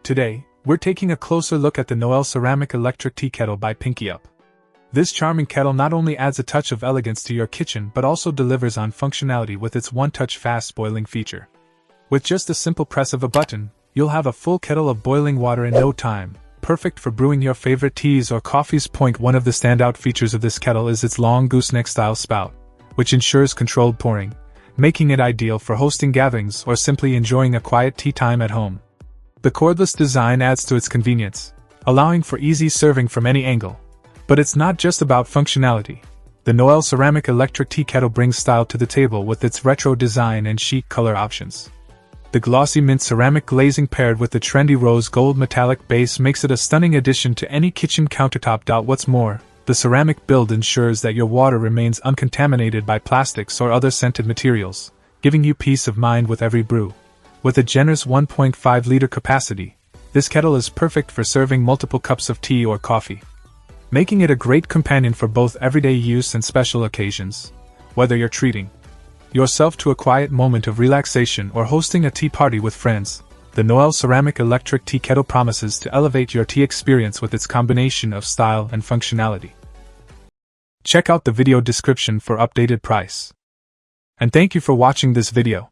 Today, we're taking a closer look at the Noelle Ceramic Electric Tea Kettle by Pinky Up. This charming kettle not only adds a touch of elegance to your kitchen but also delivers on functionality with its one-touch fast boiling feature. With just a simple press of a button, you'll have a full kettle of boiling water in no time, perfect for brewing your favorite teas or coffees. One of the standout features of this kettle is its long gooseneck-style spout, which ensures controlled pouring, making it ideal for hosting gatherings or simply enjoying a quiet tea time at home. The cordless design adds to its convenience, allowing for easy serving from any angle. But it's not just about functionality. The Noelle Ceramic Electric Tea Kettle brings style to the table with its retro design and chic color options. The glossy mint ceramic glazing paired with the trendy rose gold metallic base makes it a stunning addition to any kitchen countertop. What's more, the ceramic build ensures that your water remains uncontaminated by plastics or other scented materials, giving you peace of mind with every brew. With a generous 1.5-liter capacity, this kettle is perfect for serving multiple cups of tea or coffee, making it a great companion for both everyday use and special occasions. Whether you're treating yourself to a quiet moment of relaxation or hosting a tea party with friends, the Noelle Ceramic Electric Tea Kettle promises to elevate your tea experience with its combination of style and functionality. Check out the video description for updated price. And thank you for watching this video.